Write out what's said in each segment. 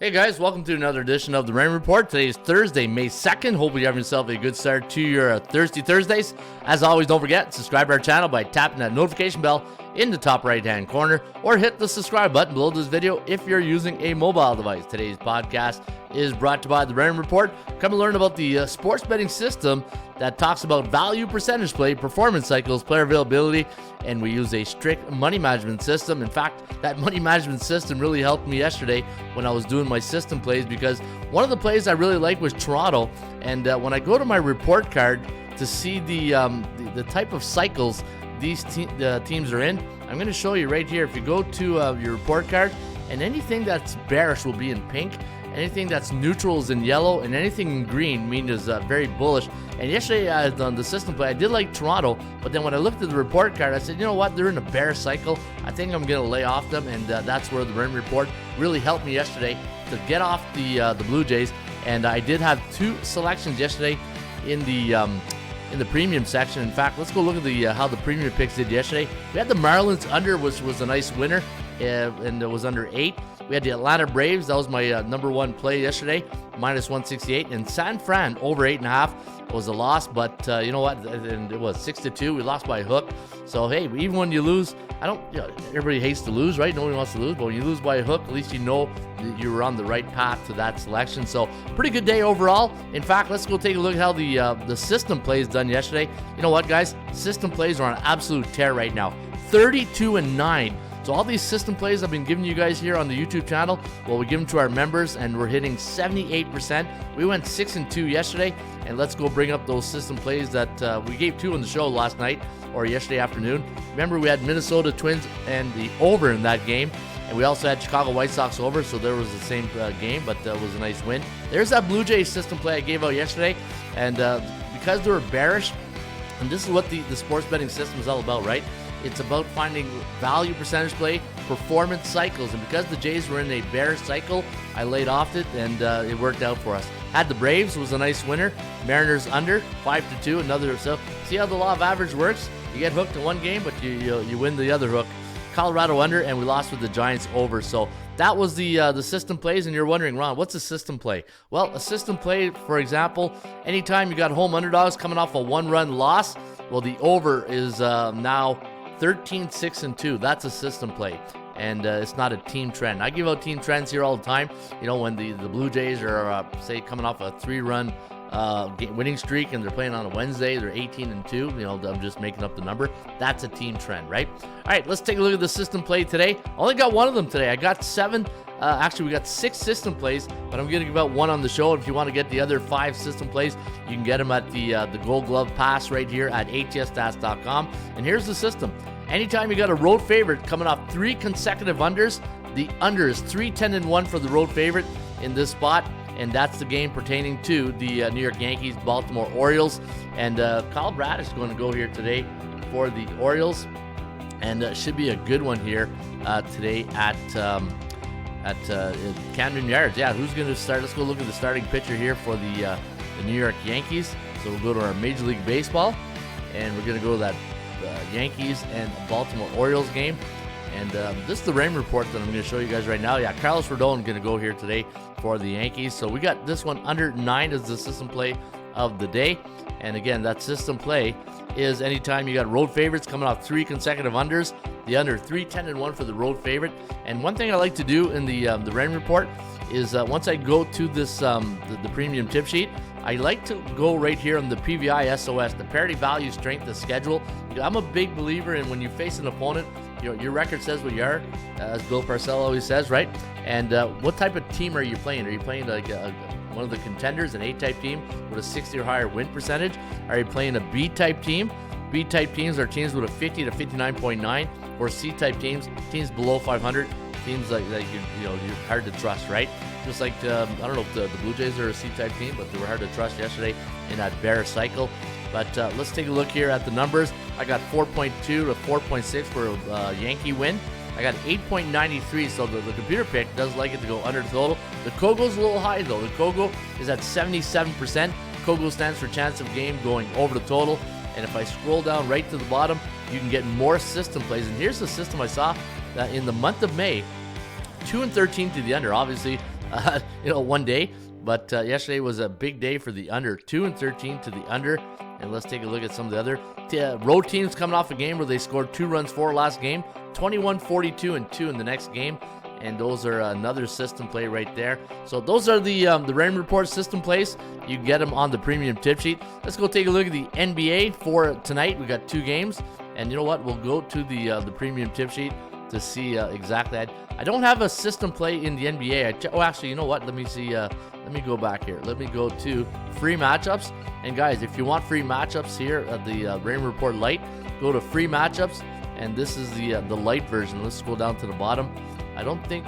Hey guys, welcome to another edition of the Rain Report. Today is Thursday, May 2nd. Hope you have yourself a good start to your Thursdays. As always, don't forget, subscribe to our channel by tapping that notification bell in the top right-hand corner, or hit the subscribe button below this video if you're using a mobile device. Today's podcast is brought to you by the Rain Report. Come and learn about the sports betting system that talks about value, percentage play, performance cycles, player availability, and we use a strict money management system. In fact, that money management system really helped me yesterday when I was doing my system plays, because one of the plays I really liked was Toronto, and when I go to my report card to see the type of cycles these teams are in, I'm going to show you right here. If you go to your report card, and anything that's bearish will be in pink, anything that's neutral is in yellow, and anything in green means very bullish. And yesterday on the system play, I did like Toronto, but then when I looked at the report card, I said, you know what, they're in a bear cycle. I think I'm going to lay off them, and that's where the Rain Report really helped me yesterday to get off the Blue Jays. And I did have two selections yesterday in the premium section. In fact, let's go look at how the premium picks did yesterday. We had the Marlins under, which was a nice winner, and it was under 8. We had the Atlanta Braves. That was my number one play yesterday, minus 168. And San Fran over 8.5 was a loss, but you know what? And it was 6-2. We lost by a hook. So hey, even when you lose, everybody hates to lose, right? Nobody wants to lose, but when you lose by a hook, at least you know that you were on the right path to that selection. So pretty good day overall. In fact, let's go take a look at how the system plays done yesterday. You know what, guys? System plays are on an absolute tear right now. 32-9. So all these system plays I've been giving you guys here on the YouTube channel, well, we give them to our members, and we're hitting 78%. We went 6-2 yesterday, and let's go bring up those system plays that we gave 2 on the show last night or yesterday afternoon. Remember, we had Minnesota Twins and the over in that game, and we also had Chicago White Sox over, so there was the same game, but it was a nice win. There's that Blue Jays system play I gave out yesterday, and because they were bearish, and this is what the sports betting system is all about, right? It's about finding value, percentage play, performance cycles. And because the Jays were in a bear cycle, I laid off it, and it worked out for us. Had the Braves, was a nice winner. Mariners under, 5-2, another. So see how the law of average works? You get hooked in one game, but you win the other hook. Colorado under, and we lost with the Giants over. So that was the system plays, and you're wondering, Ron, what's a system play? Well, a system play, for example, anytime you got home underdogs coming off a one-run loss, well, the over is now 13-6-2. That's a system play, and it's not a team trend. I give out team trends here all the time. You know, when the Blue Jays are say coming off a 3-run winning streak and they're playing on a Wednesday, they're 18-2. You know, I'm just making up the number. That's a team trend, right? All right, let's take a look at the system play today. I only got one of them today. I got 7. Actually, we got 6 system plays, but I'm going to give out one on the show. If you want to get the other 5 system plays, you can get them at the Gold Glove Pass right here at atsstats.com. And here's the system. Anytime you got a road favorite coming off 3 consecutive unders, the under is 3-10-1 for the road favorite in this spot, and that's the game pertaining to the New York Yankees, Baltimore Orioles. And Kyle Bradish is going to go here today for the Orioles, and should be a good one here today at Camden Yards. Yeah, who's going to start? Let's go look at the starting pitcher here for the New York Yankees. So we'll go to our Major League Baseball, and we're going to go to that Yankees and Baltimore Orioles game. And this is the Rain Report that I'm going to show you guys right now. Yeah, Carlos Rodon going to go here today for the Yankees. So we got this one under 9 as the system play of the day. And again, that system play is anytime you got road favorites coming off 3 consecutive unders, the under 3-10-1 for the road favorite. And one thing I like to do in the Rain Report is once I go to this the premium tip sheet, I like to go right here on the PVI SOS, the parity value strength of schedule. I'm a big believer in when you face an opponent, your record says what you are, as Bill Parcells always says, right? And what type of team are you playing? Are you playing like one of the contenders, an A-type team with a 60 or higher win percentage? Are you playing a B-type team? B-type teams are teams with a 50 to 59.9, or C-type teams below 500, teams like you're hard to trust, right? Just like, I don't know if the Blue Jays are a C-type team, but they were hard to trust yesterday in that bear cycle. But let's take a look here at the numbers. I got 4.2 to 4.6 for a Yankee win. I got 8.93, so the computer pick does like it to go under the total. The Kogo's a little high, though. The Kogo is at 77%. Kogo stands for chance of game going over the total. And if I scroll down right to the bottom, you can get more system plays. And here's the system I saw in the month of May. 2-13 to the under. Obviously, one day. But yesterday was a big day for the under. 2-13 to the under. And let's take a look at some of the other road teams coming off a game where they scored 2 runs for last game. 21-42 and 2 in the next game. And those are another system play right there. So those are the Raymond Report system plays. You can get them on the premium tip sheet. Let's go take a look at the NBA for tonight. We got 2 games. And you know what? We'll go to the premium tip sheet to see exactly that. I don't have a system play in the NBA. Actually, you know what? Let me see. Let me go back here. Let me go to free matchups. And guys, if you want free matchups here at the Raymond Report Lite, go to free matchups. And this is the light version. Let's go down to the bottom. I don't think,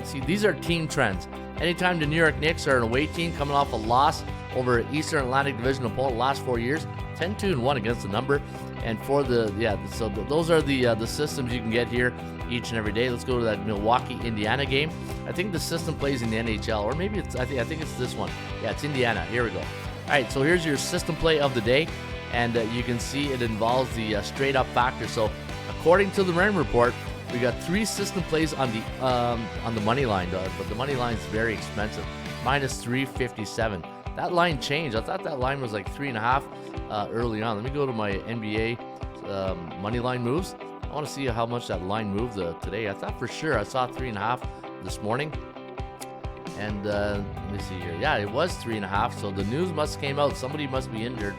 see, these are team trends. Anytime the New York Knicks are an away team coming off a loss over Eastern Atlantic Division opponent last 4 years, 10-2-1 against the number. And for those are the systems you can get here each and every day. Let's go to that Milwaukee, Indiana game. I think the system plays in the NHL, or maybe it's, I think it's this one. Yeah, it's Indiana. Here we go. All right, so here's your system play of the day. And you can see it involves the straight up factor. So according to the Raymond Report, we got 3 system plays on the money line, but the money line is very expensive, -357. That line changed. I thought that line was like 3.5 early on. Let me go to my NBA money line moves. I want to see how much that line moved today. I thought for sure I saw 3.5 this morning. And let me see here. Yeah, it was 3.5. So the news must came out. Somebody must be injured.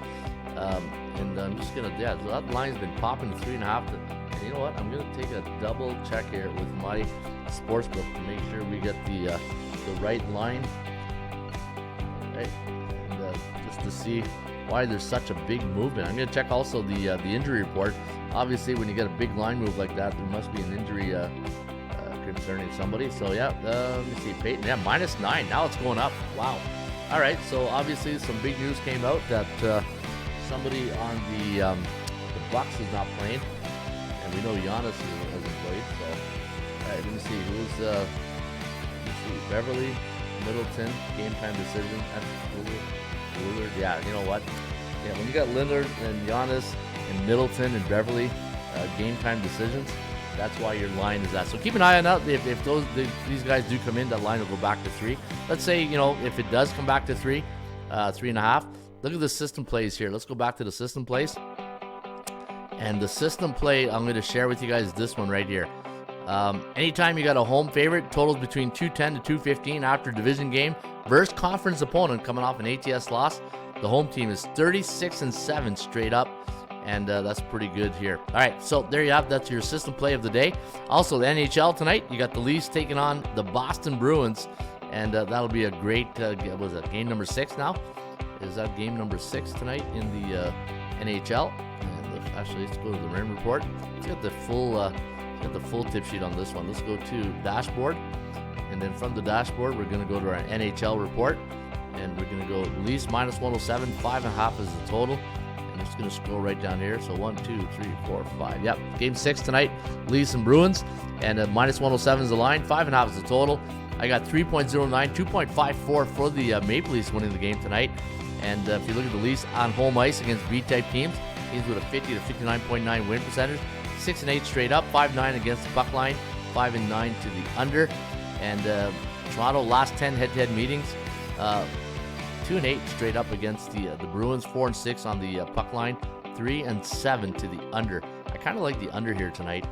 And I'm just gonna, so that line's been popping to 3.5. And you know what? I'm gonna take a double check here with my sportsbook to make sure we get the right line. Right, and just to see why there's such a big movement. I'm gonna check also the injury report. Obviously, when you get a big line move like that, there must be an injury concerning somebody. So yeah, let me see. Peyton, yeah, -9. Now it's going up. Wow. All right. So obviously, some big news came out that somebody on the Bucks is not playing, and we know Giannis hasn't played. So all right, let me see who's. Let me see, Beverly, Middleton, game time decision. Lillard, yeah, you know what? Yeah, when you got Lillard and Giannis and Middleton and Beverly, game time decisions, that's why your line is that. So keep an eye on that. If these guys do come in, that line will go back to 3. Let's say, if it does come back to 3, 3.5. Look at the system plays here. Let's go back to the system plays. And the system play I'm going to share with you guys is this one right here. Anytime you got a home favorite, totals between 210 to 215 after division game versus conference opponent coming off an ATS loss, the home team is 36-7 straight up, and that's pretty good here. All right, so there you have. That's your system play of the day. Also, the NHL tonight, you got the Leafs taking on the Boston Bruins, and that'll be a great. Was that game number 6 now? Is that game number 6 tonight in the NHL? And actually, let's go to the Raymond Report. Let's get the full tip sheet on this one. Let's go to dashboard, and then from the dashboard, we're going to go to our NHL report, and we're going to go Leafs -107, 5.5 is the total. And I'm just going to scroll right down here. So 1, 2, 3, 4, 5. Yep, game 6 tonight, Leafs and Bruins, and -107 is the line, 5.5 is the total. I got 3.09, 2.54 for the Maple Leafs winning the game tonight. And if you look at the Leafs on home ice against B-type teams with a 50 to 59.9 win percentage, 6-8 straight up, 5-9 against the puck line, 5-9 to the under. And Toronto last 10 head-to-head meetings, 2-8 straight up against the Bruins, 4-6 on the puck line, 3-7 to the under. I kind of like the under here tonight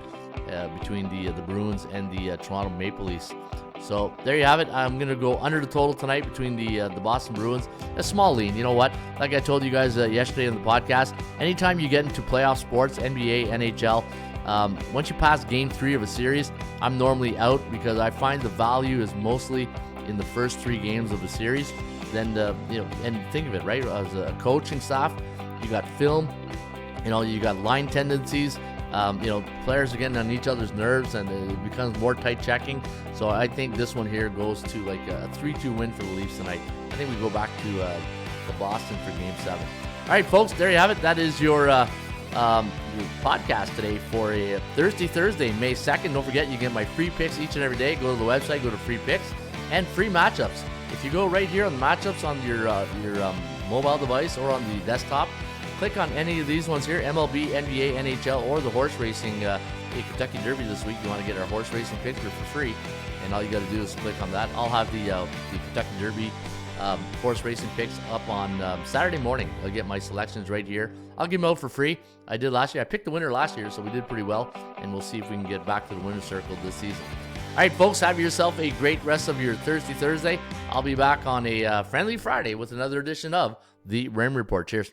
between the Bruins and the Toronto Maple Leafs. So there you have it. I'm going to go under the total tonight between the Boston Bruins. A small lean. You know what? Like I told you guys yesterday on the podcast, anytime you get into playoff sports, NBA, NHL, once you pass game 3 of a series, I'm normally out because I find the value is mostly in the first 3 games of the series. Then, and think of it, right? As a coaching staff, you got film, you got line tendencies. Players are getting on each other's nerves, and it becomes more tight checking. So I think this one here goes to like a 3-2 win for the Leafs tonight. I think we go back to Boston for Game 7. All right, folks, there you have it. That is your podcast today for a Thursday, May 2nd. Don't forget, you get my free picks each and every day. Go to the website, go to free picks, and free matchups. If you go right here on the matchups on your mobile device or on the desktop, click on any of these ones here, MLB, NBA, NHL, or the horse racing a Kentucky Derby this week, you want to get our horse racing picture for free, and all you got to do is click on that. I'll have the Kentucky Derby horse racing picks up on Saturday morning. I'll get my selections right here. I'll give them out for free. I did last year. I picked the winner last year, so we did pretty well, and we'll see if we can get back to the winner's circle this season. All right, folks, have yourself a great rest of your Thursday. I'll be back on a friendly Friday with another edition of the Raymond Report. Cheers.